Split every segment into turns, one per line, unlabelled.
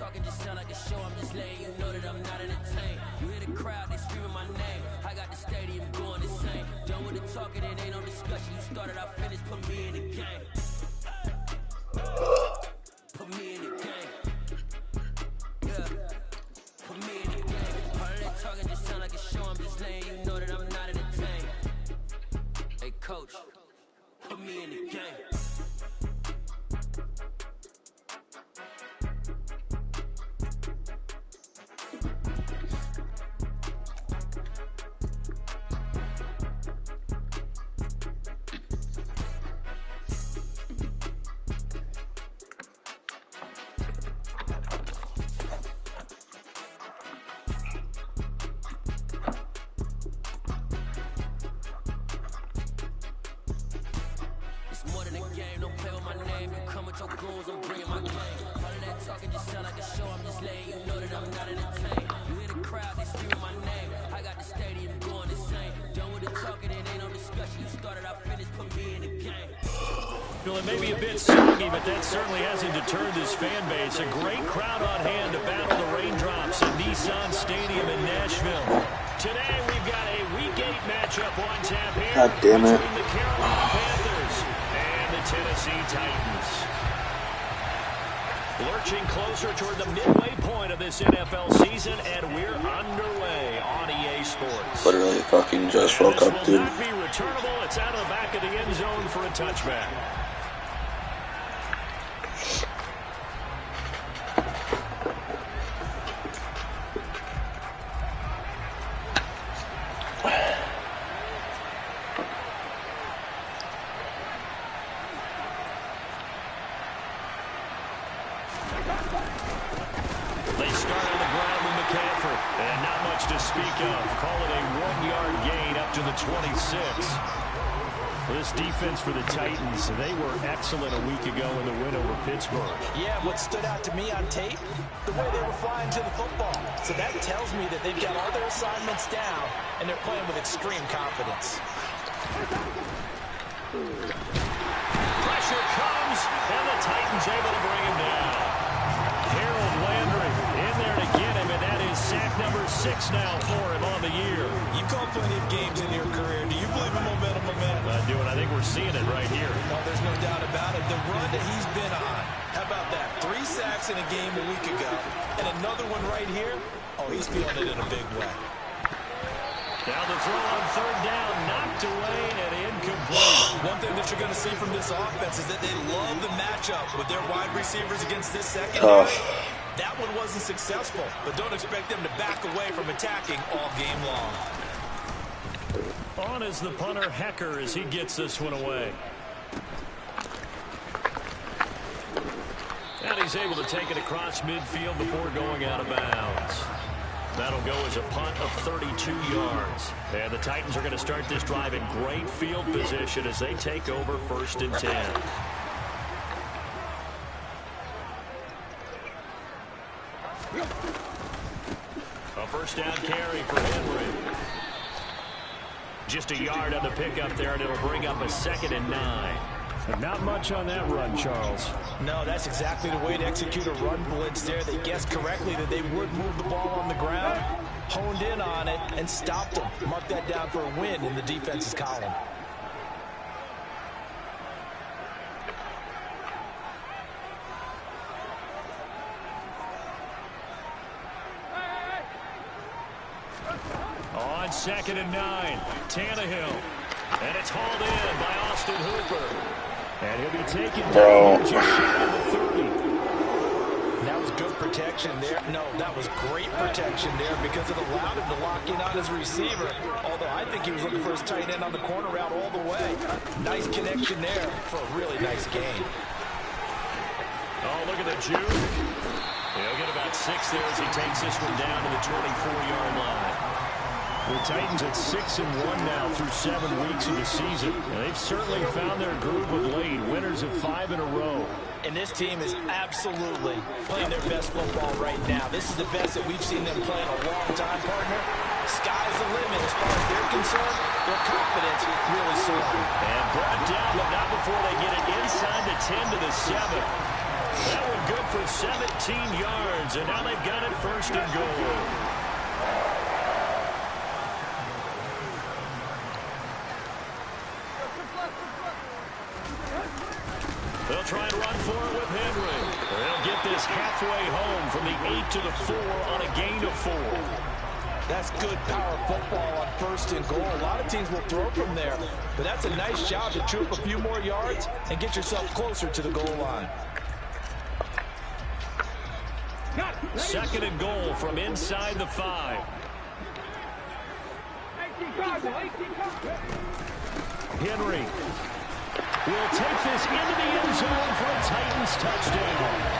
talking just sound like a show. I'm just letting you know that I'm not entertained. You hear the crowd, they screaming my name. I got the stadium going insane. Done with the talking, it ain't no discussion. You started, I finished, put me in the game. Put me in the game. Yeah. Put me in the game. All of that talking just sound like a show. I'm just letting you know that I'm not entertained. Hey, coach, put me in the game. More than a game, don't play with my name. You come with your goons, I'm bringing my game. All of that talking just sound like a show. I'm just letting you know that I'm not entertained. You hear the crowd, they screaming my name. I got the stadium going insane. Done with the talking, it ain't no discussion. You started, I finished, put me in the game.
Well, it may be a bit soggy, but that certainly hasn't deterred this fan base. A great crowd on hand to battle the raindrops at Nissan Stadium in Nashville. Today, we've got a Week 8 matchup on tap here.
God damn it.
Between the Carolina Panthers and the Tennessee Titans. Lurching closer toward the midway point of this NFL season, and we're underway on EA Sports.
Literally fucking just woke up, dude.
This will not be returnable. It's out of the back of the end zone for a touchback. They start on the ground with McCaffrey, and not much to speak of. Call it a 1-yard gain up to the 26. This defense for the Titans, they were excellent a week ago in the win over Pittsburgh.
Yeah, what stood out to me on tape, the way they were flying to the football. So that tells me that they've got all their assignments down, and they're playing with extreme confidence.
Pressure comes, and the Titans able to bring him down. Harold Landry in there to get him, and that is sack number 6 now for him on the year.
You call plenty of games in your career. Do you believe in momentum, my man?
I do, and I think we're seeing it right here.
Well, there's no doubt about it. The run that he's been on, how about that? 3 sacks in a game a week ago, and another one right here. Oh, he's feeling it in a big way.
Now the throw on 3rd down, knocked away and incomplete.
One thing that you're going to see from this offense is that they love the matchup with their wide receivers against this secondary. That one wasn't successful, but don't expect them to back away from attacking all game long.
On is the punter, Hecker, as he gets this one away. And he's able to take it across midfield before going out of bounds. That'll go as a punt of 32 yards. And the Titans are going to start this drive in great field position as they take over 1st and 10. A 1st down carry for Henry. Just a yard on the pickup there, and it'll bring up a 2nd and 9. Not much on that run, Charles.
No, that's exactly the way to execute a run blitz there. They guessed correctly that they would move the ball on the ground, honed in on it, and stopped them. Mark that down for a win in the defense's column.
On 2nd and 9, Tannehill. And it's hauled in by Austin Hooper. And he'll be taken down just shy of the 30.
That was good protection there. No, that was great protection there because it allowed him to lock in on his receiver. Although I think he was looking for his tight end on the corner route all the way. Nice connection there for a really nice game.
Oh, look at the juke. He'll get about 6 there as he takes this one down to the 24-yard line. The Titans at 6-1 now through 7 weeks of the season. And they've certainly found their groove of late. Winners of 5 in a row.
And this team is absolutely playing their best football right now. This is the best that we've seen them play in a long time, partner. Sky's the limit as far as they're concerned. Their confidence really soaring.
And brought down, but not before they get it inside the 10 to the 7. That one good for 17 yards, and now they've got it first and goal. They'll try and run for it with Henry. They'll get this halfway home from the 8 to the 4 on a gain of 4.
That's good power football on first and goal. A lot of teams will throw from there, but that's a nice job to chew up a few more yards and get yourself closer to the goal line.
Second and goal from inside the 5. Henry will take this into the end zone for a Titans touchdown.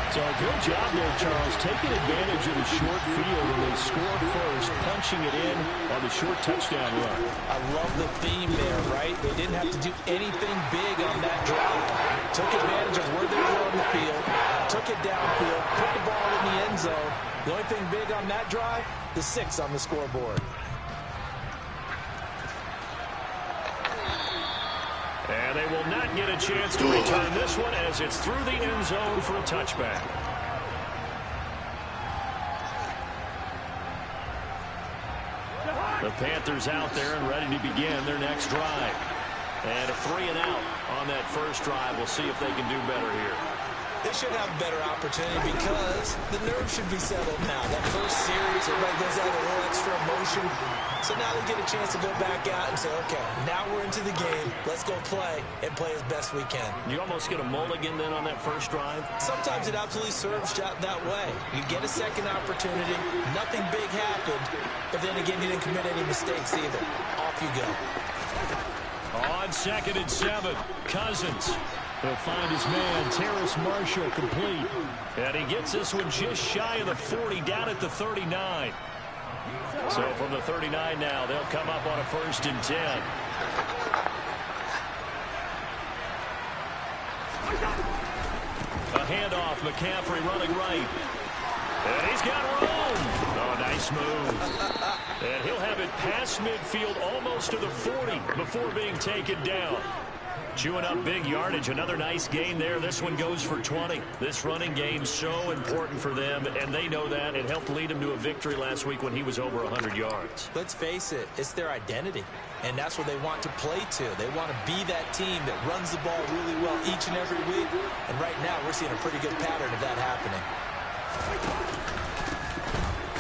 So a good job there, Charles, taking advantage of the short field when they score first, punching it in on the short touchdown run.
I love the theme there, right? They didn't have to do anything big on that drive. Took advantage of where they were on the field, took it downfield, put the ball in the end zone. The only thing big on that drive, the 6 on the scoreboard.
And they will not get a chance to return this one as it's through the end zone for a touchback. The Panthers out there and ready to begin their next drive. And a 3 and out on that first drive. We'll see if they can do better here.
They should have a better opportunity because the nerves should be settled now. That first series, everybody goes out a little extra emotion. So now they get a chance to go back out and say, okay, now we're into the game. Let's go play and play as best we can.
You almost get a mulligan then on that first drive?
Sometimes it absolutely serves that way. You get a second opportunity. Nothing big happened. But then again, you didn't commit any mistakes either. Off you go.
On second and 7, Cousins. He'll find his man, Terrace Marshall, complete. And he gets this one just shy of the 40, down at the 39. So from the 39 now, they'll come up on a first and 10. A handoff, McCaffrey running right. And he's got room. Oh, nice move. And he'll have it past midfield almost to the 40 before being taken down. Chewing up big yardage. Another nice gain there. This one goes for 20. This running game so important for them, and they know that. It helped lead them to a victory last week when he was over 100 yards.
Let's face it, it's their identity, and that's what they want to play to. They want to be that team that runs the ball really well each and every week, and right now we're seeing a pretty good pattern of that happening.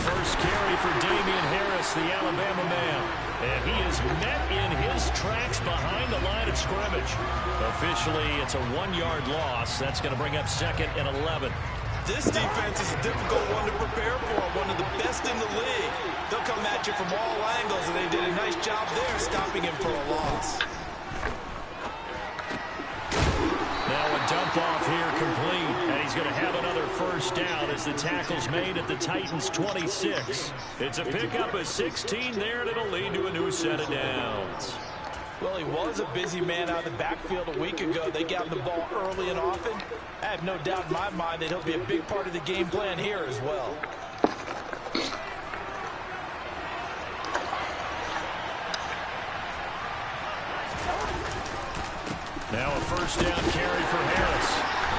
First carry for Damian Harris, the Alabama man. And he is met in his tracks behind the line of scrimmage. Officially, it's a 1-yard loss. That's going to bring up second and 11.
This defense is a difficult one to prepare for, one of the best in the league. They'll come at you from all angles, and they did a nice job there stopping him for a loss.
Now a dump off here complete, and he's going to have another first down as the tackle's made at the Titans' 26. It's a pickup of 16 there, and it'll lead to a new set of downs.
Well, he was a busy man out of the backfield a week ago. They got him the ball early and often. I have no doubt in my mind that he'll be a big part of the game plan here as well.
Now a first down carry for Harris.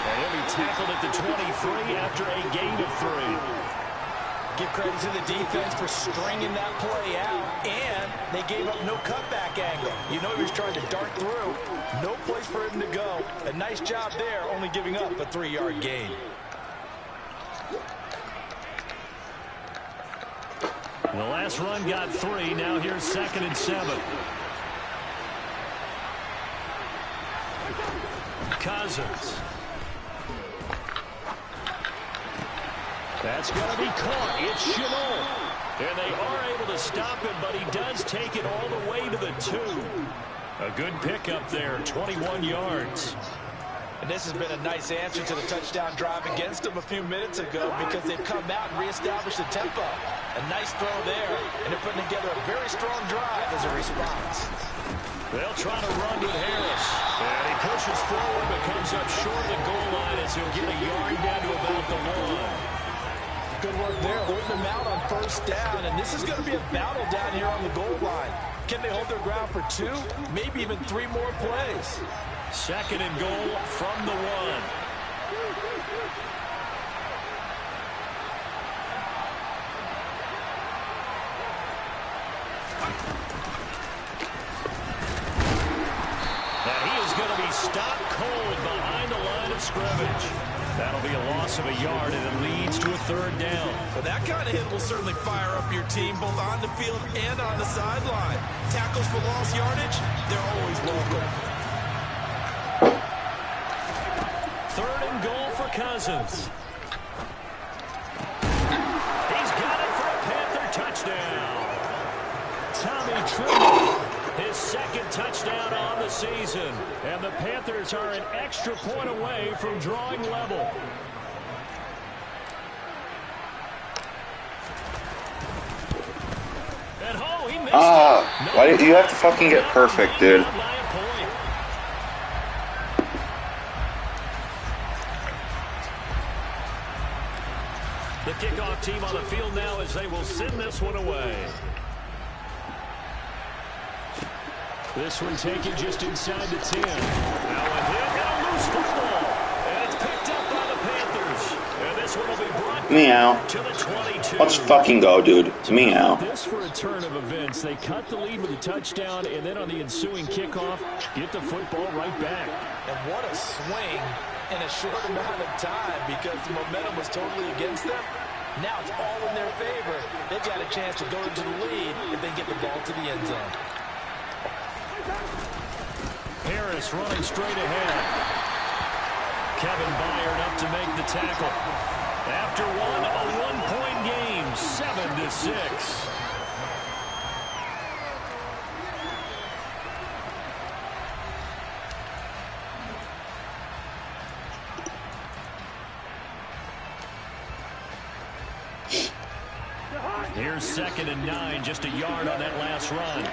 And he'll be tackled at the 23 after a gain of 3.
Give credit to the defense for stringing that play out, and they gave up no cutback angle. You know he was trying to dart through. No place for him to go. A nice job there, only giving up a 3-yard gain.
The last run got 3. Now here's second and 7. Cousins. That's going to be caught. It's Shenault. And they are able to stop him, but he does take it all the way to the 2. A good pickup there, 21 yards.
And this has been a nice answer to the touchdown drive against them a few minutes ago because they've come out and reestablished the tempo. A nice throw there, and they're putting together a very strong drive as a response.
They'll try to run with Harris. And he pushes forward but comes up short of the goal line as he'll get a yard down to about the 1.
Good work there, holding them out on first down. And this is going to be a battle down here on the goal line. Can they hold their ground for 2, maybe even 3 more plays?
Second and goal from the 1. And he is going to be stopped cold behind the line of scrimmage. That'll be a loss of a yard, and it leads to a third down.
Well, that kind of hit will certainly fire up your team, both on the field and on the sideline. Tackles for lost yardage, they're always welcome.
Third and goal for Cousins. He's got it for a Panther touchdown. Tommy Tremble, his second touchdown on the season. And the Panthers are an extra point away from drawing level. And oh, he missed it.
Why do you have to fucking get perfect, dude?
The kickoff team on the field now as they will send this one away. This one taken just inside the 10. Now a hit and a loose football. And it's picked up by the Panthers. And this one will be brought
Meow.
to the 22.
Let's fucking go, dude. It's meow.
This for a turn of events. They cut the lead with a touchdown, and then on the ensuing kickoff, get the football right back.
And what a swing in a short amount of time, because the momentum was totally against them. Now it's all in their favor. They've got a chance to go into the lead if they get the ball to the end zone.
Harris running straight ahead. Kevin Byard up to make the tackle. After one, a one-point game, 7-6. Here's 2nd and 9, just a yard on that last run.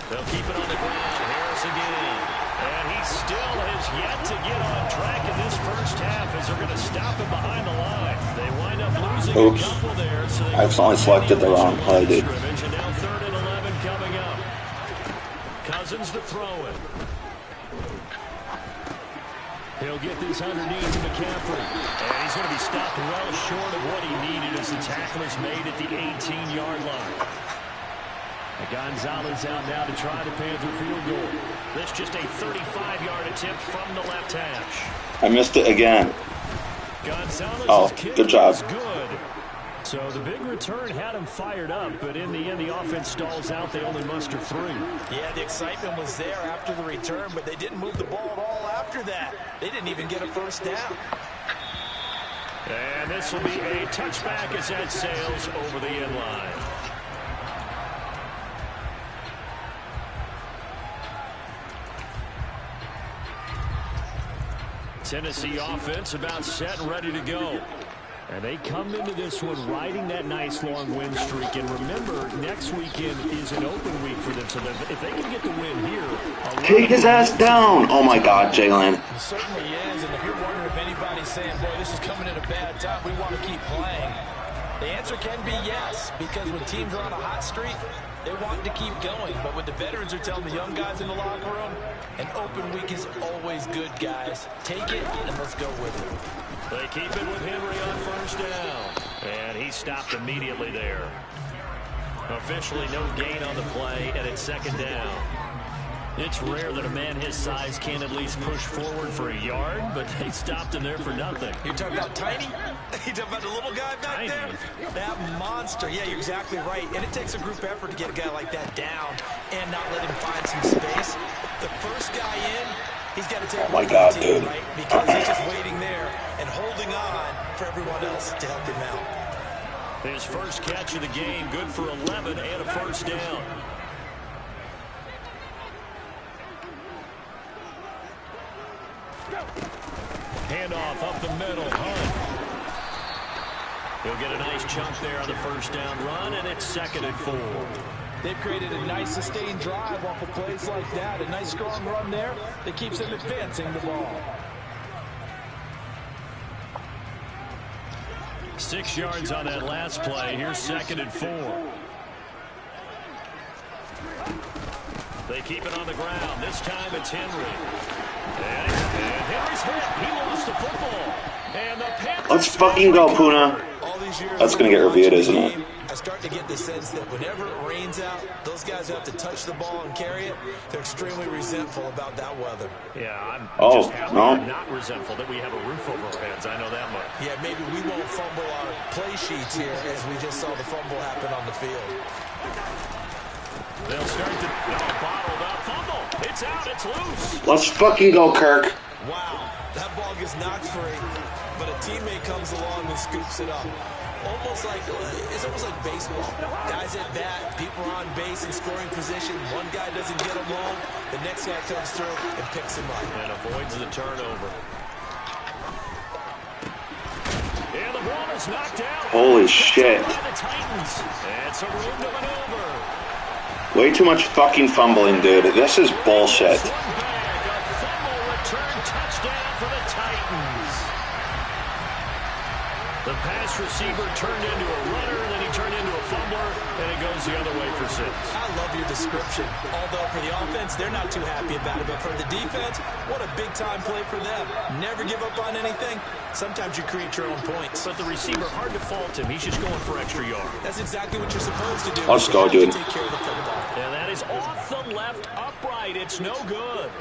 They'll keep it on the ground. Harris again. And he still has yet to get on track in this first half as they're going to stop him behind the line. They wind up losing a couple there. So
I accidentally selected the wrong play, dude.
And now 3rd and 11 coming up. Cousins to throw it. He'll get these underneath to McCaffrey. And he's going to be stopped well short of what he needed as the tackle is made at the 18-yard line. Gonzalez out now to try the Panther field goal. This just a 35-yard attempt from the left hash.
I missed it again.
Gonzalez's kick
good job.
was good. So the big return had him fired up, but in the end, the offense stalls out. They only muster 3.
Yeah, the excitement was there after the return, but they didn't move the ball at all after that. They didn't even get a first down.
And this will be a touchback as that sails over the end line. Tennessee offense about set and ready to go. And they come into this one riding that nice long win streak. And remember, next weekend is an open week for them. So if they can get the win here...
Take his ass down! Oh my god, Jalen.
It certainly is. And if you're wondering if anybody's saying, boy, this is coming at a bad time, we want to keep playing, the answer can be yes. Because when teams are on a hot streak, they want to keep going. But what the veterans are telling the young guys in the locker room, an open week is always good, guys. Take it and let's go with it.
They keep it with Henry on first down. And he stopped immediately there. Officially no gain on the play, and it's 2nd down. It's rare that a man his size can at least push forward for a yard, but they stopped him there for nothing.
You're talking about Tiny? You're talking about the little guy back there? That monster. Yeah, you're exactly right. And it takes a group effort to get a guy like that down and not let him find some space. The first guy in, he's got to take the team, right? Because he's just waiting there and holding on for everyone else to help him out.
His first catch of the game, good for 11 and a first down. Handoff up the middle, Hunt. He'll get a nice chunk there on the first down run, and it's 2nd and 4.
They've created a nice sustained drive off of plays like that. A nice strong run there that keeps them advancing the ball.
6 yards on that last play. Here's 2nd and 4. They They keep it on the ground. This time it's Henry. And Henry's hit. He lost the football. And the Panthers.
Let's fucking go, Puna. That's going to get reviewed, isn't it?
I start to get the sense that whenever it rains out, those guys have to touch the ball and carry it. They're extremely resentful about that weather.
Yeah, I'm
Oh,
just happy
no.
I'm not resentful that we have a roof over our heads. I know that much.
Yeah, maybe we won't fumble our play sheets here as we just saw the fumble happen on the field.
They'll start to bottled up fumble. It's out. It's loose.
Let's fucking go, Kirk.
Wow, that ball gets knocked free, but a teammate comes along and scoops it up. It's almost like baseball. Guys at bat, people are on base in scoring position. One guy doesn't get him home. The next guy comes through and picks him up.
And avoids the turnover. And the ball is knocked out.
Holy shit.
By the Titans. And some room to maneuver.
Way too much fucking fumbling, dude. This is bullshit.
One back, a fumble return touchdown for the Titans. The pass receiver turned into a runner, then he turned into a fumbler, and it goes the other way for 6.
I love your description. Although for the offense, they're not too happy about it. But for the defense, what a big-time play for them. Never give up on anything. Sometimes you create your own points.
But the receiver, hard to fault him. He's just going for extra yards.
That's exactly what you're supposed to do.
Let's go, dude.
Take care of the football.
And that is off the left upright. It's no good.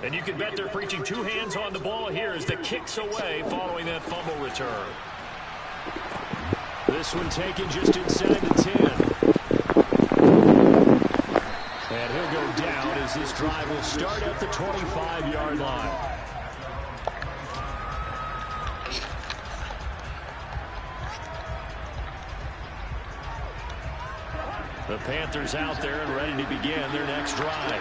And you can bet they're preaching 2 hands on the ball here as the kick's away following that fumble return. This one taken just inside the 10. And he'll go down as this drive will start at the 25-yard line. The Panthers out there and ready to begin their next drive.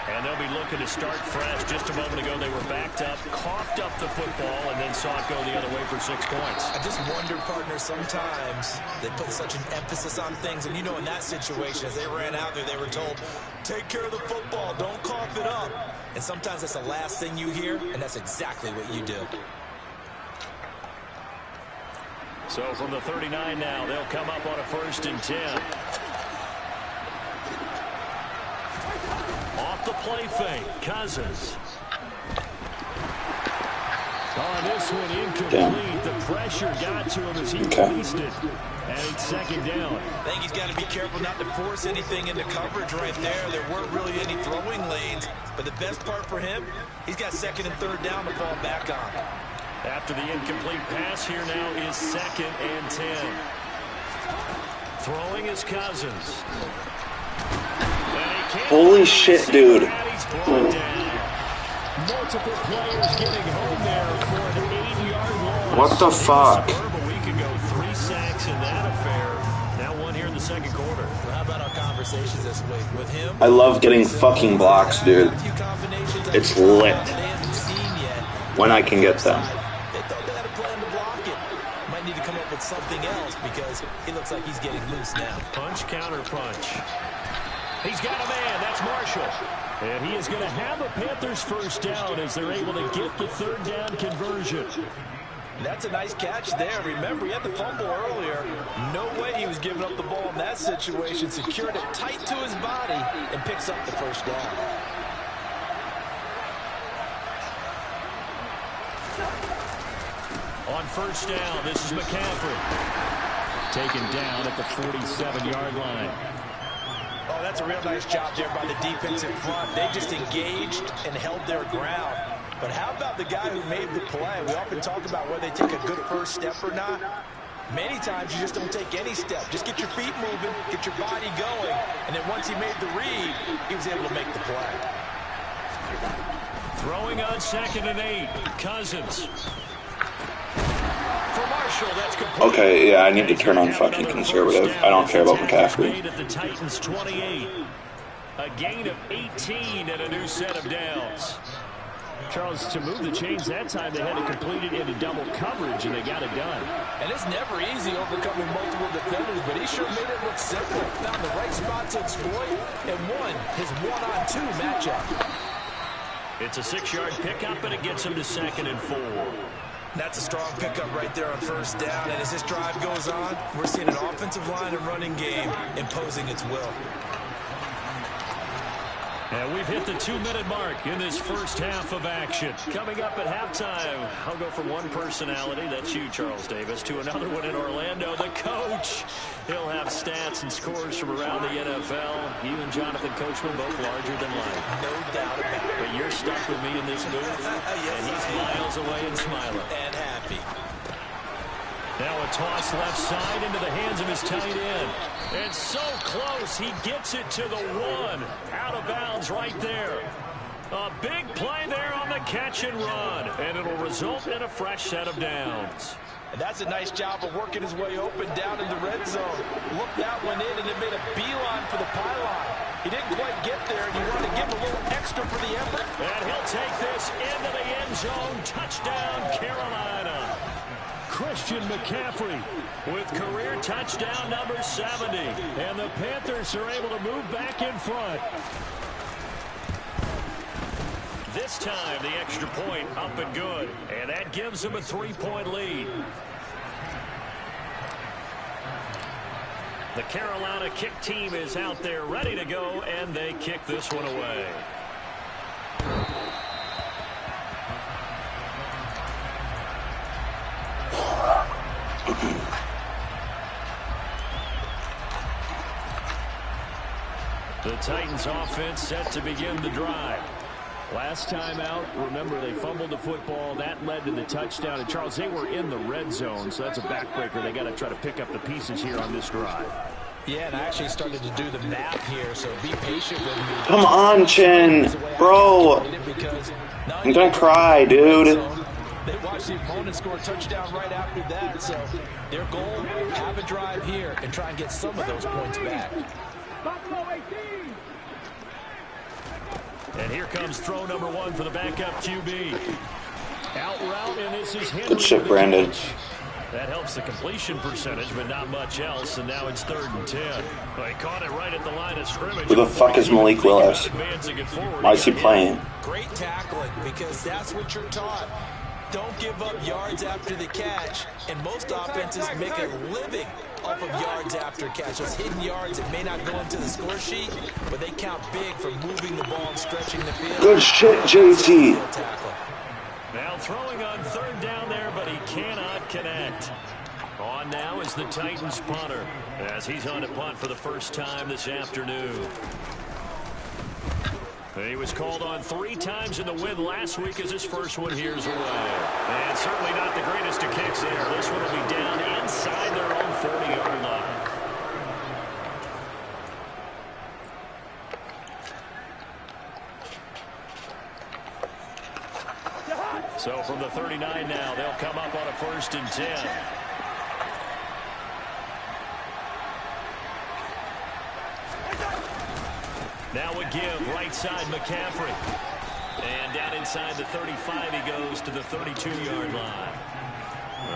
And they'll be looking to start fresh. Just a moment ago, they were backed up, coughed up the football, and then saw it go the other way for 6 points.
I just wonder, partner, sometimes they put such an emphasis on things. And, you know, in that situation, as they ran out there, they were told, take care of the football, don't cough it up. And sometimes that's the last thing you hear, and that's exactly what you do.
So from the 39 now, they'll come up on a 1st and 10. Off the play fake, Cousins. On this one, incomplete. The pressure got to him as he released it. And it's 2nd down.
I think he's got to be careful not to force anything into coverage right there. There weren't really any throwing lanes. But the best part for him, he's got 2nd and 3rd down to fall back on.
After the incomplete pass, here now is 2nd and 10. Throwing is Cousins.
Holy shit, dude.
Multiple players getting home there for an 8-yard loss.
What the fuck?
A week ago, 3 sacks in that affair. Now 1 here in the 2nd quarter.
Well, how about our conversations this week with him?
I love getting fucking blocks, dude. It's lit when I can get them.
They thought they had a plan to block it. Might need to come up with something else because it looks like he's getting loose now.
Punch, counter punch. He's got a man. That's Marshall. And he is going to have a Panthers 1st down as they're able to get the 3rd down conversion.
That's a nice catch there. Remember, he had the fumble earlier. No way he was giving up the ball in that situation. Secured it tight to his body and picks up the 1st down.
On 1st down, this is McCaffrey. Taken down at the 47-yard line.
Oh, that's a real nice job there by the defense in front. They just engaged and held their ground. But how about the guy who made the play? We often talk about whether they take a good first step or not. Many times you just don't take any step. Just get your feet moving, get your body going, and then once he made the read, he was able to make the play.
Throwing on 2nd and 8. Cousins. For Marshall, that's complete.
Okay, yeah, I need to turn on fucking conservative. I don't care about McCaffrey.
At the Titans 28. A gain of 18 and a new set of downs. Charles, to move the chains that time, they had to complete it into double coverage, and they got it done.
And it's never easy overcoming multiple defenders, but he sure made it look simple. Found the right spot to exploit and won his one-on-2 matchup.
It's a 6-yard pickup, and it gets him to 2nd and 4.
That's a strong pickup right there on first down. And as this drive goes on, we're seeing an offensive line and running game imposing its will.
And we've hit the 2-minute mark in this first half of action. Coming up at halftime, I'll go from one personality, that's you, Charles Davis, to another one in Orlando, the coach. He'll have stats and scores from around the NFL. You and Jonathan Coachman both larger than life.
No doubt about it.
But you're stuck with me in this booth,
Yes,
and he's miles away and smiling.
And happy.
Now a toss left side into the hands of his tight end. And so close, he gets it to the 1. Out of bounds right there. A big play there on the catch and run. And it'll result in a fresh set of downs.
And that's a nice job of working his way open down in the red zone. Looked that one in and it made a beeline for the pylon. He didn't quite get there, and you want to give him a little extra for the effort.
And he'll take this into the end zone. Touchdown, Carolina. Christian McCaffrey with career touchdown number 70. And the Panthers are able to move back in front. This time, the extra point up and good. And that gives them a 3-point lead. The Carolina kick team is out there ready to go, and they kick this one away. The Titans offense set to begin the drive. Last time out, remember, they fumbled the football. That led to the touchdown. And, Charles, they were in the red zone, so that's a backbreaker. They got to try to pick up the pieces here on this drive.
Yeah, and I actually started to do the math here, so be patient with me.
Come on, Chin. Bro. I'm going to cry, dude.
They watched the opponent score a touchdown right after that, so their goal, have a drive here and try and get some of those points back.
And here comes throw number 1 for the backup QB. Out route, and this is Henry.
Good shit, Brandon.
That helps the completion percentage, but not much else, and now it's 3rd and 10. Well, he caught it right at the line of scrimmage.
Who the fuck is Malik Willis? Why is he playing?
Great tackling, because that's what you're taught. Don't give up yards after the catch, and most offenses make a living off of yards after catch. Those hidden yards that may not go into the score sheet, but they count big for moving the ball and stretching the field.
Good shit, JT.
Now throwing on 3rd down there, but he cannot connect. On now is the Titans punter, as he's on to punt for the first time this afternoon. He was called on 3 times in the win last week as his first one here's away. And certainly not the greatest of kicks there. This one will be down inside their own 40-yard line. So from the 39 now, they'll come up on a 1st and 10. Now a give, right side McCaffrey. And down inside the 35 he goes to the 32-yard line.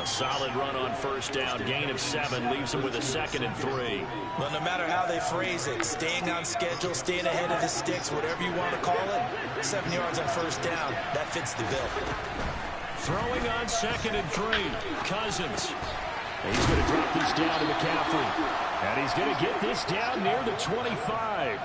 A solid run on 1st down, gain of 7, leaves him with a 2nd and 3.
Well, no matter how they phrase it, staying on schedule, staying ahead of the sticks, whatever you want to call it, 7 yards on 1st down, that fits the bill.
Throwing on 2nd and 3, Cousins. He's going to drop this down to McCaffrey. And he's going to get this down near the 25.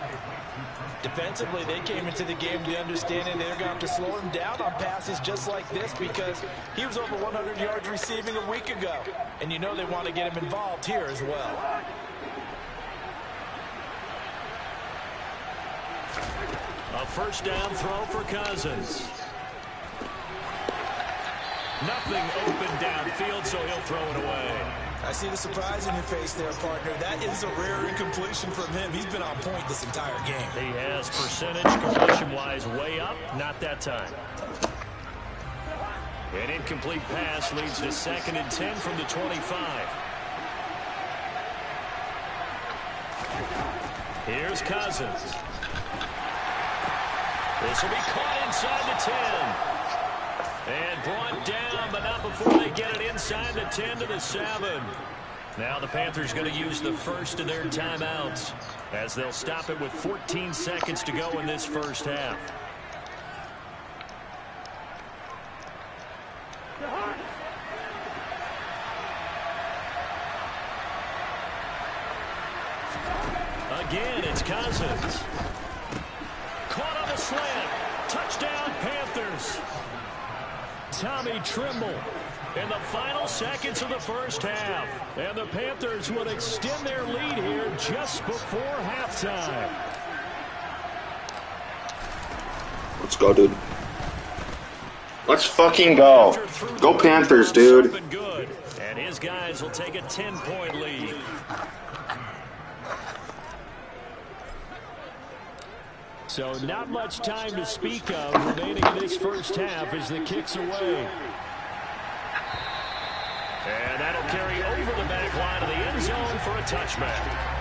Defensively, they came into the game with the understanding they're going to have to slow him down on passes just like this because he was over 100 yards receiving a week ago. And you know they want to get him involved here as well.
A 1st down throw for Cousins. Nothing open downfield, so he'll throw it away.
I see the surprise in your face there, partner. That is a rare incompletion from him. He's been on point this entire game.
He has percentage completion-wise way up, not that time. An incomplete pass leads to 2nd and 10 from the 25. Here's Cousins. This will be caught inside the 10. And brought down, but not before they get it inside the 10 to the 7. Now the Panthers going to use the first of their timeouts as they'll stop it with 14 seconds to go in this first half. Cousins. Caught on the slant. Touchdown, Panthers. Tommy Tremble in the final seconds of the first half. And the Panthers would extend their lead here just before halftime.
Let's go, dude. Let's fucking go. Go Panthers, dude.
And his guys will take a 10-point lead. So not much time to speak of remaining in this first half as the kick's away. And that'll carry over the back line of the end zone for a touchback.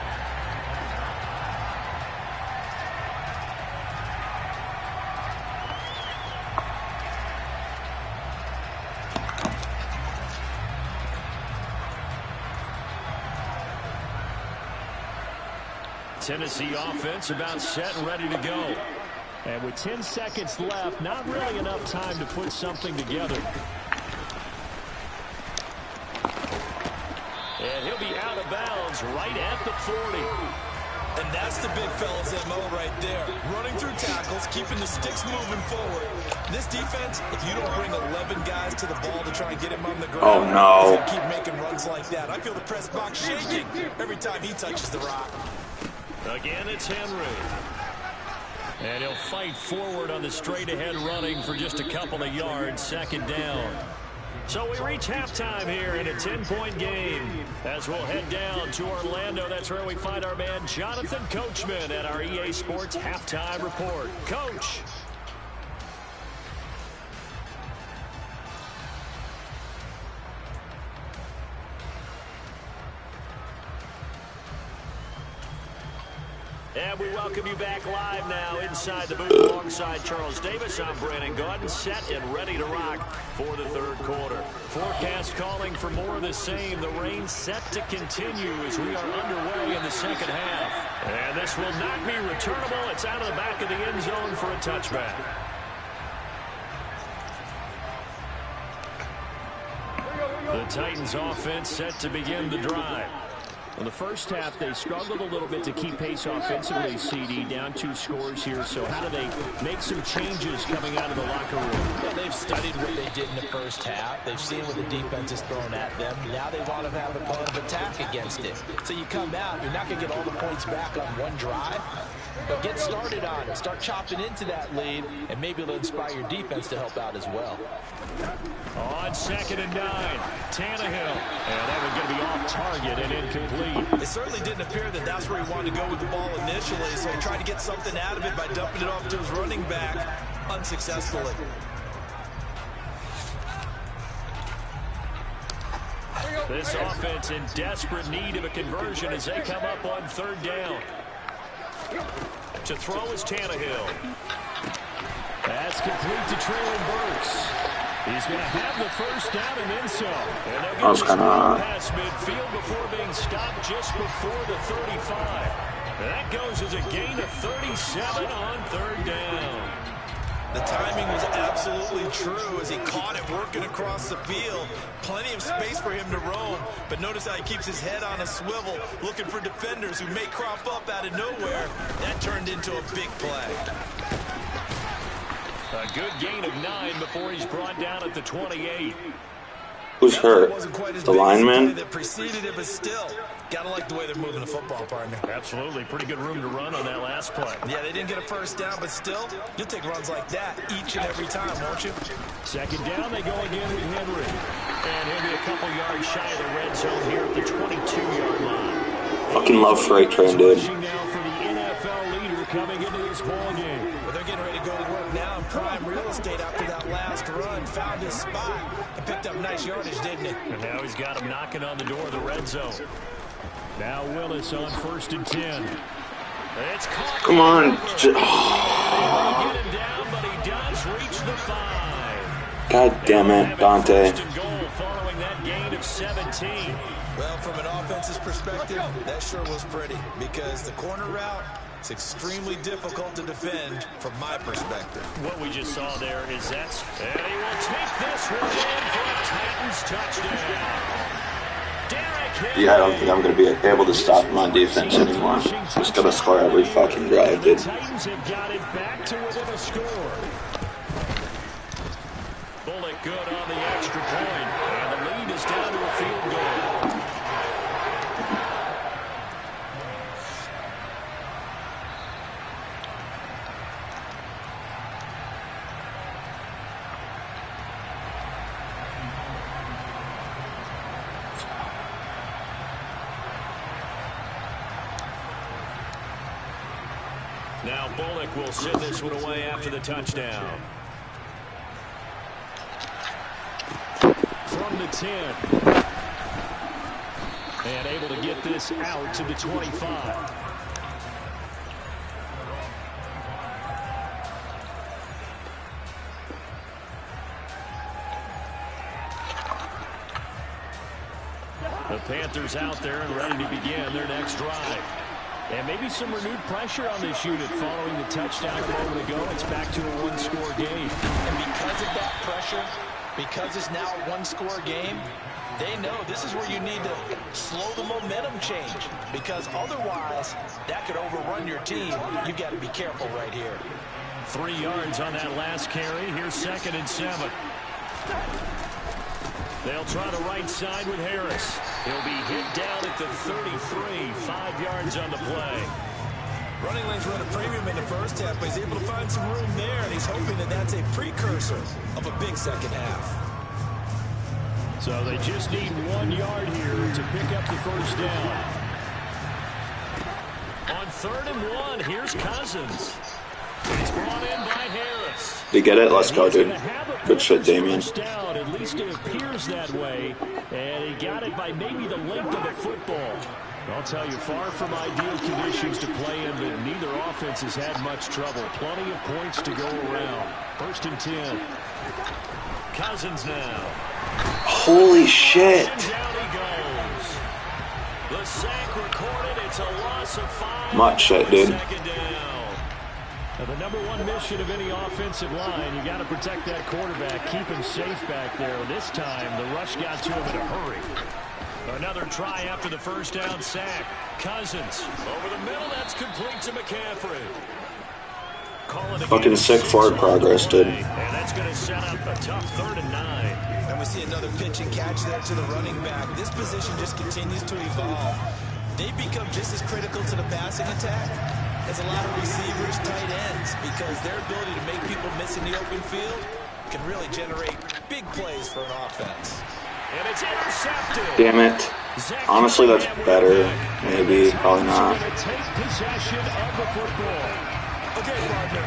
Tennessee offense about set and ready to go. And with 10 seconds left, not really enough time to put something together. And he'll be out of bounds right at the 40.
And that's the big fella's MO right there. Running through tackles, keeping the sticks moving forward. This defense, if you don't bring 11 guys to the ball to try and get him on the ground,
oh no,
he's gonna keep making runs like that. I feel the press box shaking every time he touches the rock.
Again, it's Henry. And he'll fight forward on the straight-ahead running for just a couple of yards, second down. So we reach halftime here in a 10-point game. As we'll head down to Orlando, that's where we find our man Jonathan Coachman at our EA Sports Halftime Report. Coach. And we welcome you back live now inside the booth alongside Charles Davis. I'm Brandon Gaudin, set and ready to rock for the third quarter. Forecast calling for more of the same. The rain set to continue as we are underway in the second half. And this will not be returnable. It's out of the back of the end zone for a touchback. The Titans offense set to begin the drive. In the first half, they struggled a little bit to keep pace offensively, CD, down 2 scores here. So how do they make some changes coming out of the locker room?
Well, they've studied what they did in the first half. They've seen what the defense is throwing at them. Now they want to have a plan of attack against it. So you come out, you're not going to get all the points back on one drive, but get started on it. Start chopping into that lead, and maybe it'll inspire your defense to help out as well.
On 2nd and 9, Tannehill. And that was going to be off target and incomplete.
It certainly didn't appear that that's where he wanted to go with the ball initially, so he tried to get something out of it by dumping it off to his running back unsuccessfully.
This offense in desperate need of a conversion as they come up on 3rd down. To throw is Tannehill. That's complete to Traylon Burks. He's going to have the first down and then some. And they'll get this past midfield before being stopped just before the 35. That goes as a gain of 37 on 3rd down.
The timing was absolutely true as he caught it working across the field. Plenty of space for him to roam, but notice how he keeps his head on a swivel, looking for defenders who may crop up out of nowhere. That turned into a big play.
A good gain of 9 before he's brought down at the 28.
Who's hurt? The lineman?
That preceded it, but still, gotta like the way they're moving the football, partner.
Absolutely. Pretty good room to run on that last play.
Yeah, they didn't get a first down, but still, you'll take runs like that each and every time, won't you?
2nd down, they go again with Henry. And he'll be a couple yards shy of the red zone here at the 22-yard line.
Fucking love Freight Train, dude.
Now for the NFL leader coming into this ball game.
Well, they're getting ready to go to work now in prime real estate after that last run. Found his spot and picked up nice yardage, didn't he?
And now he's got him knocking on the door of the red zone. Now Willis on 1st and 10. It's caught.
Come on.
Get him down, but he does reach the 5.
God damn it, Dante.
First and goal following that gain of 17.
Well, from an offensive perspective, that sure was pretty because the corner route, it's extremely difficult to defend from my perspective.
What we just saw there is that's, and he will take this one in for a Titans touchdown. Derrick
Yeah, I don't think I'm going to be able to stop him on defense anymore. He's going to score every fucking drive, dude.
The Titans have got it back to within a score. Bullock good on the extra point, and the lead is down to a field goal. Now Bullock will send this one away after the touchdown. From the 10. And able to get this out to the 25. The Panthers out there and ready to begin their next drive. And maybe some renewed pressure on this unit following the touchdown a moment ago. It's back to a one-score game.
And because of that pressure, because it's now a one-score game, they know this is where you need to slow the momentum change. Because otherwise, that could overrun your team. You've got to be careful right here.
3 yards on that last carry. Here's 2nd and 7. They'll try the right side with Harris. He'll be hit down at the 33, 5 yards on the play.
Running lanes run a premium in the first half, but he's able to find some room there, and he's hoping that that's a precursor of a big second half.
So they just need 1 yard here to pick up the first down. On 3rd and 1, here's Cousins. He's brought in by Harris.
You get it? Let's go, dude. Good shit, Damien.
Down, at least it appears that way. And he got it by maybe the length of a football. I'll tell you, far from ideal conditions to play in, but neither offense has had much trouble. Plenty of points to go around. 1st and 10. Cousins now.
Holy shit.
Down he goes. The sack recorded. It's a loss of 5.
Much shit, dude.
Second down. Now, the #1 mission of any offensive line, you got to protect that quarterback, keep him safe back there. This time, the rush got to him in a hurry. Another try after the first down sack. Cousins over the middle. That's complete to McCaffrey.
Fucking sick forward progress, dude.
And that's going to set up a tough 3rd and 9.
And we see another pitch and catch there to the running back. This position just continues to evolve. They become just as critical to the passing attack as a lot of receivers, tight ends, because their ability to make people miss in the open field can really generate big plays for an offense.
And it's intercepted.
Damn it. Honestly, that's better. Maybe, probably not.
Take possession of the football.
Okay, partner,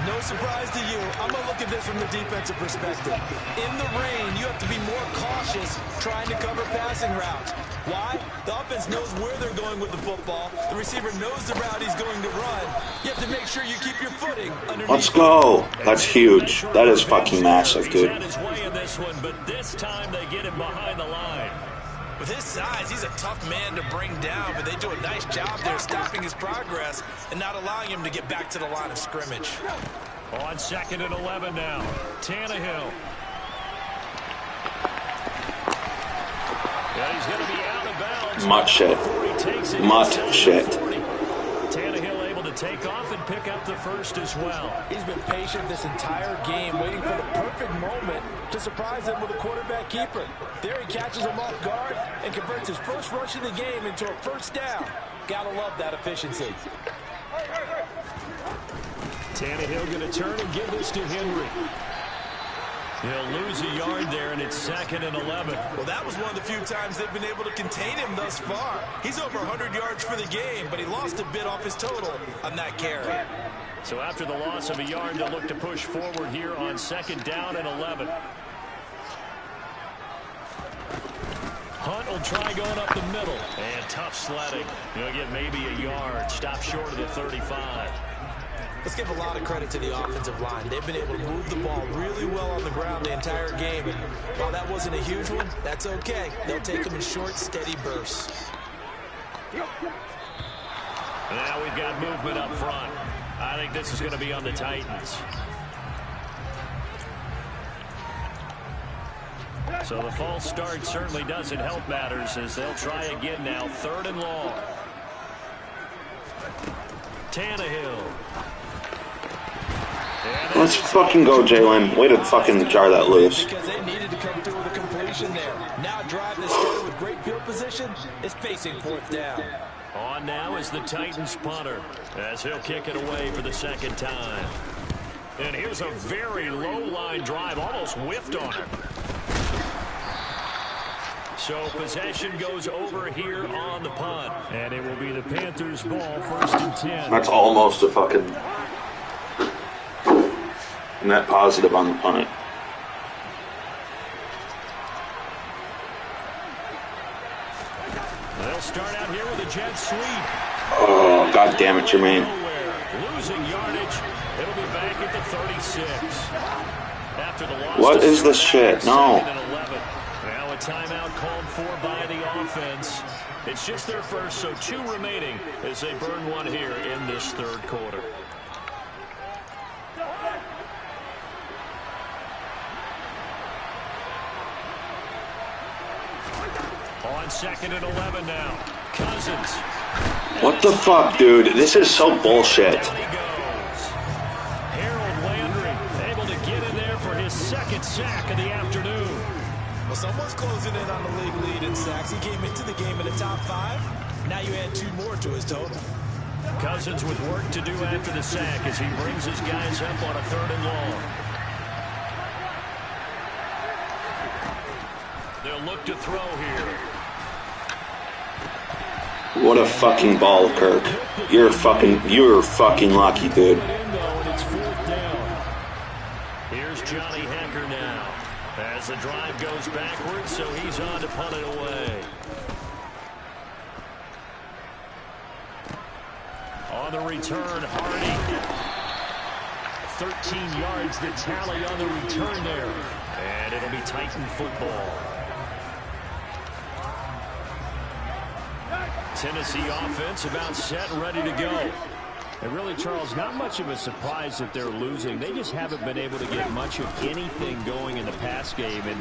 no surprise to you. I'm going to look at this from the defensive perspective. In the rain, you have to be more cautious trying to cover passing routes. Why? The offense knows where they're going with the football. The receiver knows the route he's going to run. You have to make sure you keep your footing underneath.
Let's go. That's huge. That is fucking massive, dude.
He's had his way in this one, but this time they get him behind the line.
With his size, he's a tough man to bring down, but they do a nice job there stopping his progress and not allowing him to get back to the line of scrimmage.
On 2nd and 11 now, Tannehill. And he's going to be out of bounds.
Much shit. Much shit.
Tannehill able to take off and pick up the first as well.
He's been patient this entire game, waiting for the perfect moment to surprise him with a quarterback keeper. There he catches him off guard and converts his first rush of the game into a first down. Gotta love that efficiency.
Tannehill going to turn and give this to Henry. He'll lose a yard there, and it's 2nd and 11.
Well, that was one of the few times they've been able to contain him thus far. He's over 100 yards for the game, but he lost a bit off his total on that carry.
So after the loss of a yard, they'll look to push forward here on 2nd down and 11. Hunt will try going up the middle. And tough sledding. He'll get maybe a yard. Stop short of the 35.
Let's give a lot of credit to the offensive line. They've been able to move the ball really well on the ground the entire game. And while that wasn't a huge one, that's okay. They'll take them in short, steady bursts.
Now we've got movement up front. I think this is going to be on the Titans. So the false start certainly doesn't help matters as they'll try again now. 3rd and long. Tannehill.
Let's fucking go, Jalen. Way to fucking jar that loose.
Because they needed to come through with a completion there. Now a drive that started with great field position is facing 4th down.
On now is the Titans punter as he'll kick it away for the 2nd time. And here's a very low line drive, almost whiffed on him. So possession goes over here on the punt. And it will be the Panthers' ball, 1st and 10.
That's almost a fucking net positive on the punt.
They'll start out here with a jet sweep.
Oh, god damn it, Jermaine.
Losing yardage. It'll be back at the 36. After the loss,
What is this shit? No.
Now a timeout called for by the offense. It's just their first, so 2 remaining as they burn 1 here in this 3rd quarter. On 2nd and 11 now. Cousins.
What the fuck, dude? This is so bullshit.
Down he goes. Harold Landry able to get in there for his 2nd sack of the afternoon.
Well, someone's closing in on the league lead in sacks. He came into the game in the top 5. Now you add 2 more to his total.
Cousins with work to do after the sack as he brings his guys up on a 3rd and long. They'll look to throw here.
What a fucking ball, Kirk. You're fucking lucky, dude.
It's 4th down. Here's Johnny Hekker now. As the drive goes backwards, so he's on to punt it away. On the return, Hardy. 13 yards the tally on the return there. And it'll be Titan football. Tennessee offense about set and ready to go.
And really, Charles, not much of a surprise that they're losing. They just haven't been able to get much of anything going in the pass game. And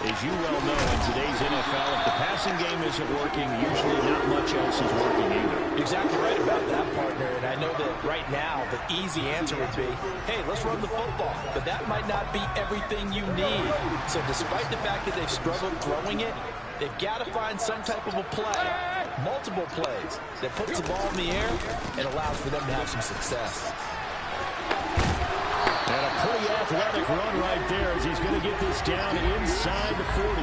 as you well know, in today's NFL, if the passing game isn't working, usually not much else is working either.
Exactly right about that, partner. And I know that right now the easy answer would be, hey, let's run the football. But that might not be everything you need. So despite the fact that they've struggled throwing it, they've got to find some type of a play, multiple plays, that puts the ball in the air and allows for them to have some success.
And a pretty athletic run right there as he's going to get this down inside the 40.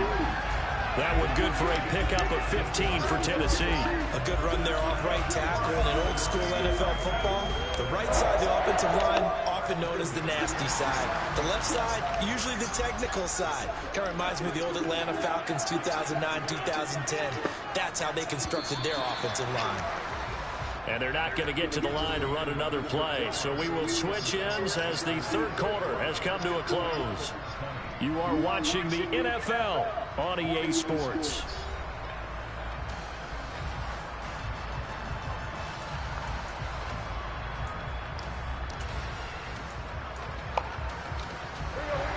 That one good for a pickup of 15 for Tennessee.
A good run there off right tackle in an old school NFL football. The right side of the offensive line, often known as the nasty side. The left side, usually the technical side. Kind of reminds me of the old Atlanta Falcons 2009-2010. That's how they constructed their offensive line.
And they're not going to get to the line to run another play. So we will switch ends as the 3rd quarter has come to a close. You are watching the NFL on EA Sports.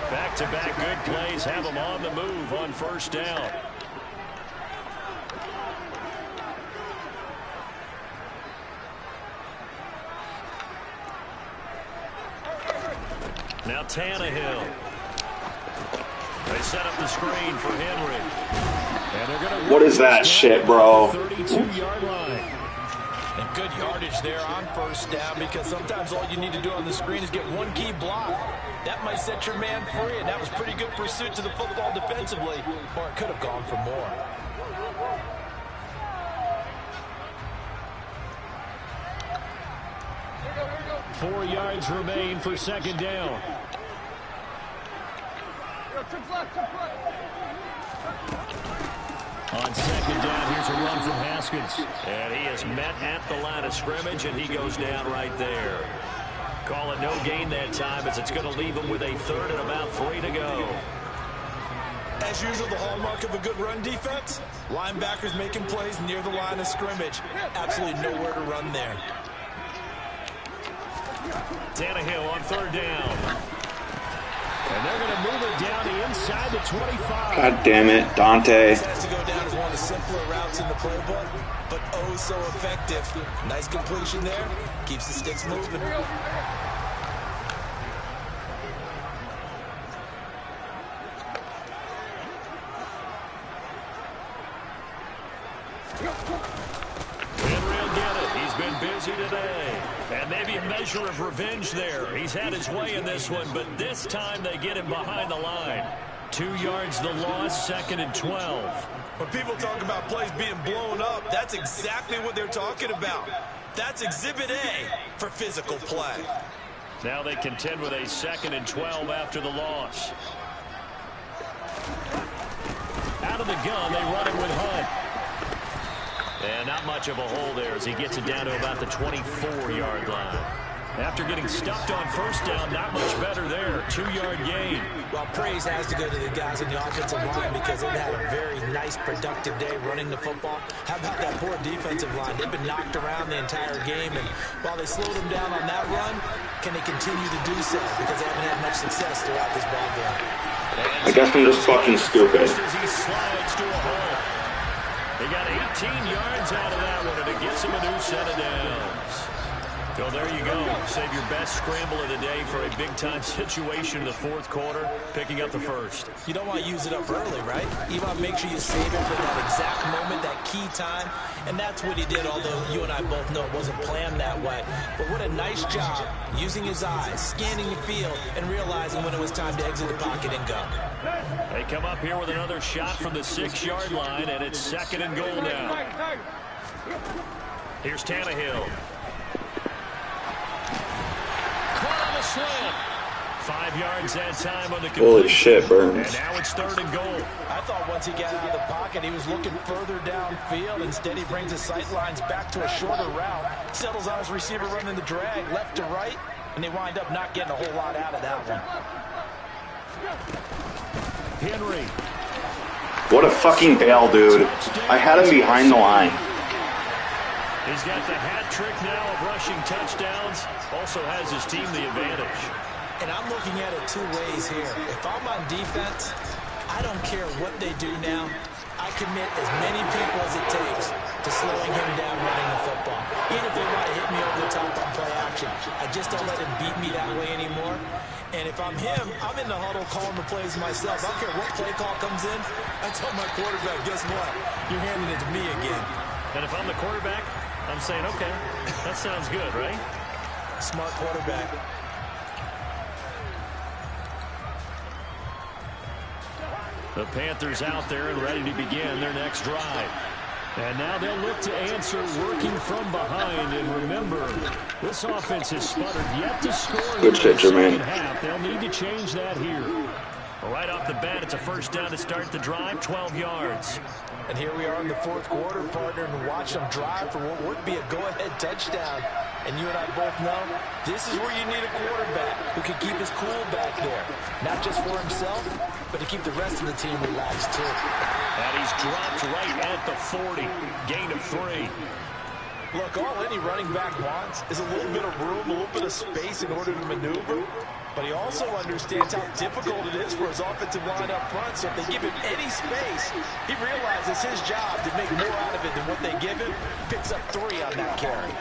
Back-to-back good plays have them on the move on 1st down. Now Tannehill. They set up the screen for Henry. And they're going to
What is that shit, bro?
32-yard line.
And good yardage there on 1st down because sometimes all you need to do on the screen is get one key block. That might set your man free, and that was pretty good pursuit to the football defensively, or it could have gone for more.
Four yards remain for 2nd down. On 2nd down, here's a run from Haskins.
And he is met at the line of scrimmage, and he goes down right there. Call it no gain that time as it's going to leave him with a 3rd and about 3 to go.
As usual, the hallmark of a good run defense, linebackers making plays near the line of scrimmage. Absolutely nowhere to run there.
Tannehill on 3rd down.
And they're going to move it down to inside the 25.
God damn it, Dante.
This has to go down as one of the simpler routes in the playbook, but oh so effective. Nice completion there. Keeps the sticks moving.
Henry will get it. He's been busy today. And maybe a measure of revenge there. He's had his way in this one, but this time they get him behind the line. 2 yards the loss, 2nd and 12.
When people talk about plays being blown up, that's exactly what they're talking about. That's Exhibit A for physical play.
Now they contend with a 2nd and 12 after the loss. Out of the gun, they run it with Hunt. And not much of a hole there as he gets it down to about the 24-yard line. After getting stuffed on first down, not much better there. 2-yard gain.
Well, praise has to go to the guys in the offensive line because they've had a very nice, productive day running the football. How about that poor defensive line? They've been knocked around the entire game, and while they slowed them down on that run, can they continue to do so? Because they haven't had much success throughout this ball game.
I guess I'm just fucking stupid.
As he slides to a hole. They got 18 yards out of that one, and it gets him a new set of downs. So there you go. Save your best scramble of the day for a big-time situation in the 4th quarter, picking up the first.
You don't want to use it up early, right? You want to make sure you save it for that exact moment, that key time. And that's what he did, although you and I both know it wasn't planned that way. But what a nice job using his eyes, scanning the field, and realizing when it was time to exit the pocket and go.
They come up here with another shot from the 6-yard line, and it's 2nd and goal now. Here's Tannehill. Caught on the slant. 5 yards that time on the completion.
Holy shit, Burns.
And now it's 3rd and goal.
I thought once he got out of the pocket, he was looking further downfield. Instead, he brings his sight lines back to a shorter route. Settles on his receiver running the drag left to right, and they wind up not getting a whole lot out of that one.
Henry.
What a fucking bail, dude. I had him behind the line.
He's got the hat trick now of rushing touchdowns. Also has his team the advantage.
And I'm looking at it 2 ways here. If I'm on defense, I don't care what they do now. I commit as many people as it takes to slowing him down running the football. Even if they want to hit me over the top on play action, I just don't let him beat me that way anymore. And if I'm him, I'm in the huddle calling the plays myself. I don't care what play call comes in. I tell my quarterback, guess what? You're handing it to me again.
And if I'm the quarterback, I'm saying, okay, that sounds good, right?
Smart quarterback.
The Panthers out there and ready to begin their next drive. And now they'll look to answer working from behind. And remember, this offense has sputtered yet to score in the second half. They'll need to change that here. Right off the bat, it's a first down to start the drive, 12 yards.
And here we are in the 4th quarter, partner, and watch them drive for what would be a go-ahead touchdown. And you and I both know this is where you need a quarterback who can keep his cool back there. Not just for himself, but to keep the rest of the team relaxed, too.
And he's dropped right at the 40. Gain of 3.
Look, all any running back wants is a little bit of room, a little bit of space in order to maneuver. But he also understands how difficult it is for his offensive line up front. So if they give him any space, he realizes his job to make more out of it than what they give him. Picks up 3 on that carry.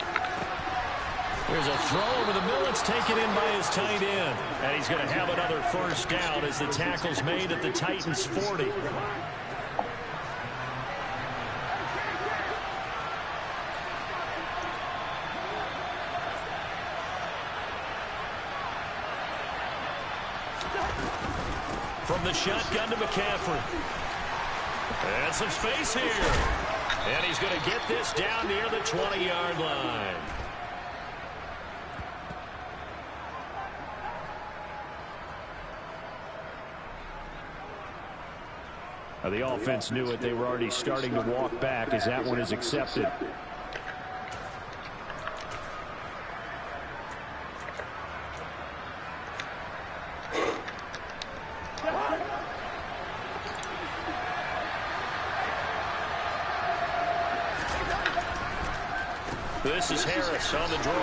There's a throw over the middle. It's taken in by his tight end. And he's going to have another first down as the tackle's made at the Titans' 40. From the shotgun to McCaffrey. And some space here. And he's going to get this down near the 20-yard line. Now the offense knew it. They were already starting to walk back as that one is accepted. This is Harris on the draw.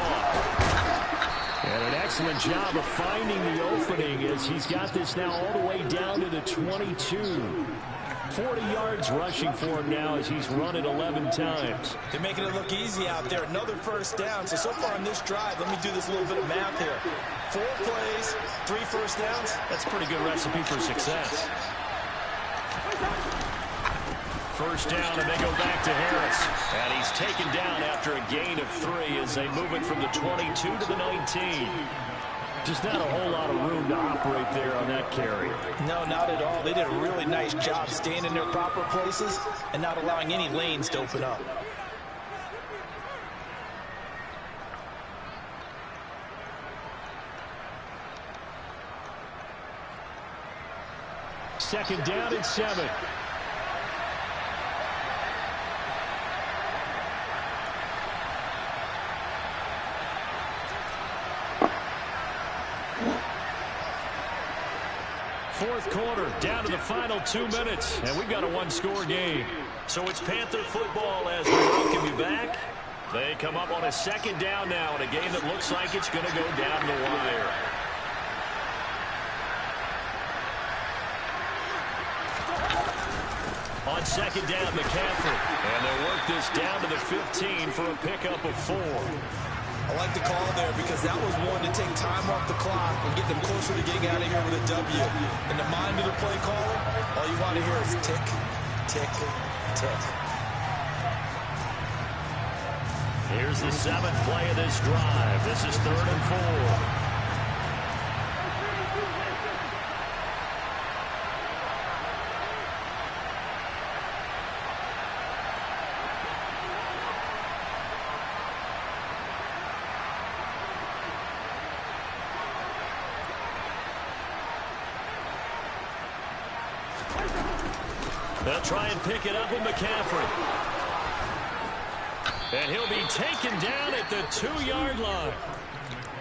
And an excellent job of finding the opening as he's got this now all the way down to the 22. 40 yards rushing for him now as he's run it 11 times.
They're making it look easy out there. Another first down. So far on this drive, let me do this little bit of math here. 4 plays, 3 first downs.
That's a pretty good recipe for success. First down, and they go back to Harris. And he's taken down after a gain of 3 as they move it from the 22 to the 19. Just not a whole lot of room to operate there on that carry.
No, not at all. They did a really nice job staying in their proper places and not allowing any lanes to open up.
Second down and 7. Fourth quarter, down to the final 2 minutes, and we've got a one-score game. So it's Panther football as we welcome you back. They come up on a second down now in a game that looks like it's going to go down the wire. On second down, McCaffrey, and they'll work this down to the 15 for a pickup of 4.
I like the call there because that was one to take time off the clock and get them closer to getting out of here with a W. In the mind of the play caller, all you want to hear is tick, tick, tick.
Here's the 7th play of this drive. This is 3rd and 4. They'll try and pick it up with McCaffrey. And he'll be taken down at the 2-yard line.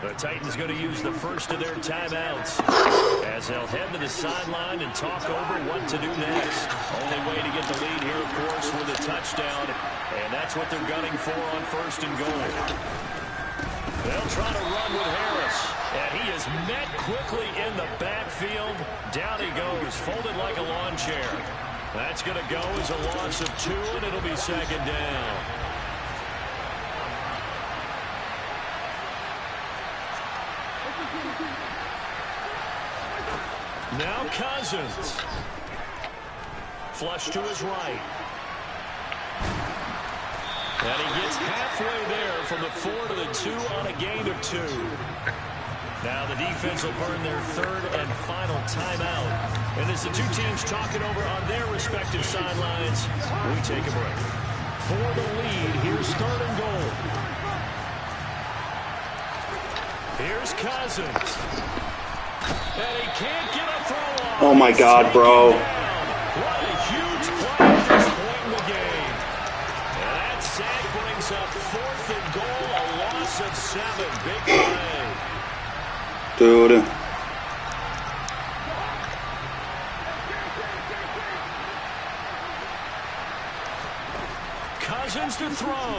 The Titans going to use the first of their timeouts as they'll head to the sideline and talk over what to do next. Only way to get the lead here, of course, with a touchdown. And that's what they're gunning for on 1st and goal. They'll try to run with Harris. And he is met quickly in the backfield. Down he goes, folded like a lawn chair. That's going to go as a loss of 2, and it'll be second down. Now Cousins. Flush to his right. And he gets halfway there from the 4 to the 2 on a gain of 2. Now the defense will burn their 3rd and final timeout. And as the two teams talking over on their respective sidelines, we take a break. For the lead, here's 3rd and goal. Here's Cousins. And he can't get a throw off.
Oh my God, bro.
What a huge play at this point in the game. And that sack brings up 4th and goal, a loss of 7. Big play.
Dude.
Cousins to throw.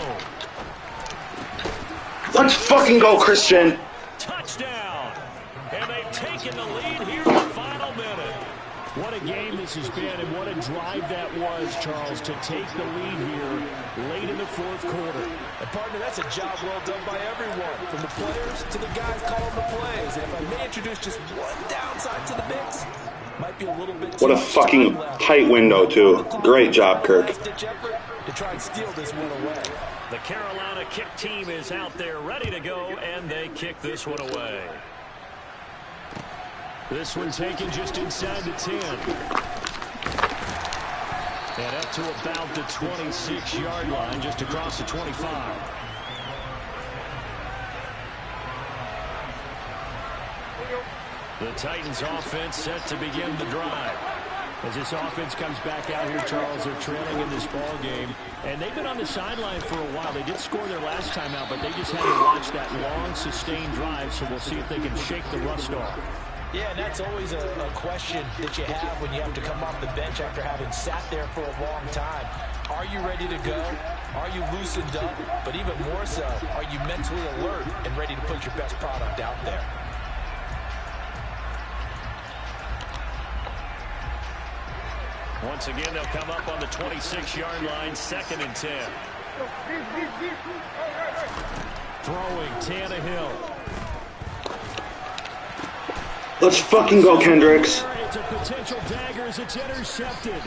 Let's fucking go, Christian.
Touchdown. And they've taken the lead here in the final minute. What a game this has been, and what a drive that was, Charles, to take the lead here late in the 4th quarter.
And partner, that's a job well done by everyone, from the players to the guys calling the plays. And if I may introduce just one downside to the mix, might be a little bit.
What a fucking tight window, too. Great job, Kirk.
To try and steal this one away.
The Carolina kick team is out there ready to go, and they kick this one away. This one taken just inside the 10. And up to about the 26-yard line, just across the 25. The Titans offense set to begin the drive. As this offense comes back out here, Charles, they're trailing in this ball game. And they've been on the sideline for a while. They did score their last time out, but they just had to watch that long, sustained drive, so we'll see if they can shake the rust off.
Yeah, and that's always a question that you have when you have to come off the bench after having sat there for a long time. Are you ready to go? Are you loosened up? But even more so, are you mentally alert and ready to put your best product out there?
Once again, they'll come up on the 26-yard line, 2nd and 10. Throwing, Tannehill.
Let's fucking go, Kendricks.
It's a potential dagger as it's intercepted.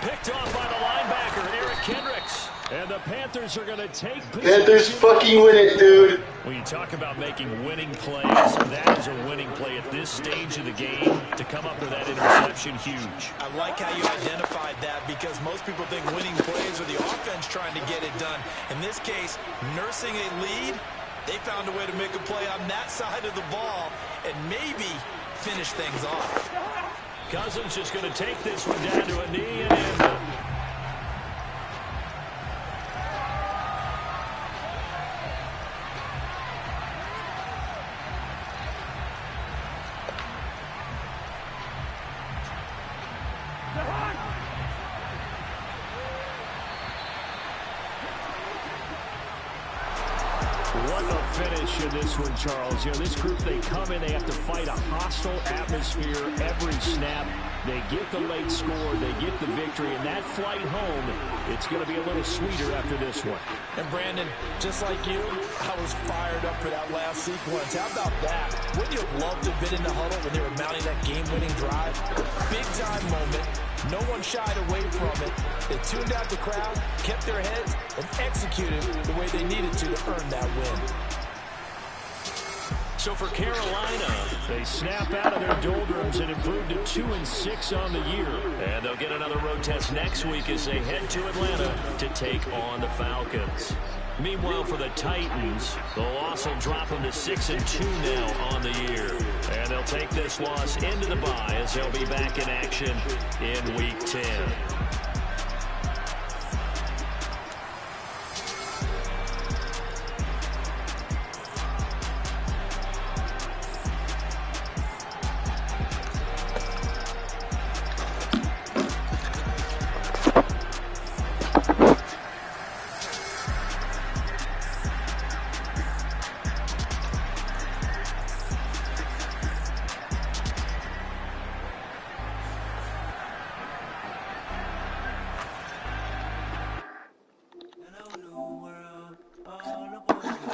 Picked off by the linebacker, Eric Kendricks. And the Panthers are going to take possession.
Panthers fucking win it, dude.
When you talk about making winning plays, that is a winning play at this stage of the game. To come up with that interception, huge.
I like how you identified that because most people think winning plays are the offense trying to get it done. In this case, nursing a lead, they found a way to make a play on that side of the ball and maybe finish things off.
Cousins just going to take this one down to a knee and end it. What a finish in this one, Charles. You know, this group, they come in, they have to fight a hostile atmosphere every snap. They get the late score, they get the victory, and that flight home, it's going to be a little sweeter after this one.
And Brandon, just like you, I was fired up for that last sequence. How about that? Wouldn't you have loved to have been in the huddle when they were mounting that game-winning drive? Big-time moment. No one shied away from it. They tuned out the crowd, kept their heads, and executed the way they needed to earn that win.
So for Carolina, they snap out of their doldrums and improve to 2-6 on the year. And they'll get another road test next week as they head to Atlanta to take on the Falcons. Meanwhile, for the Titans, the loss will drop them to 6-2 now on the year. And they'll take this loss into the bye as they'll be back in action in Week 10.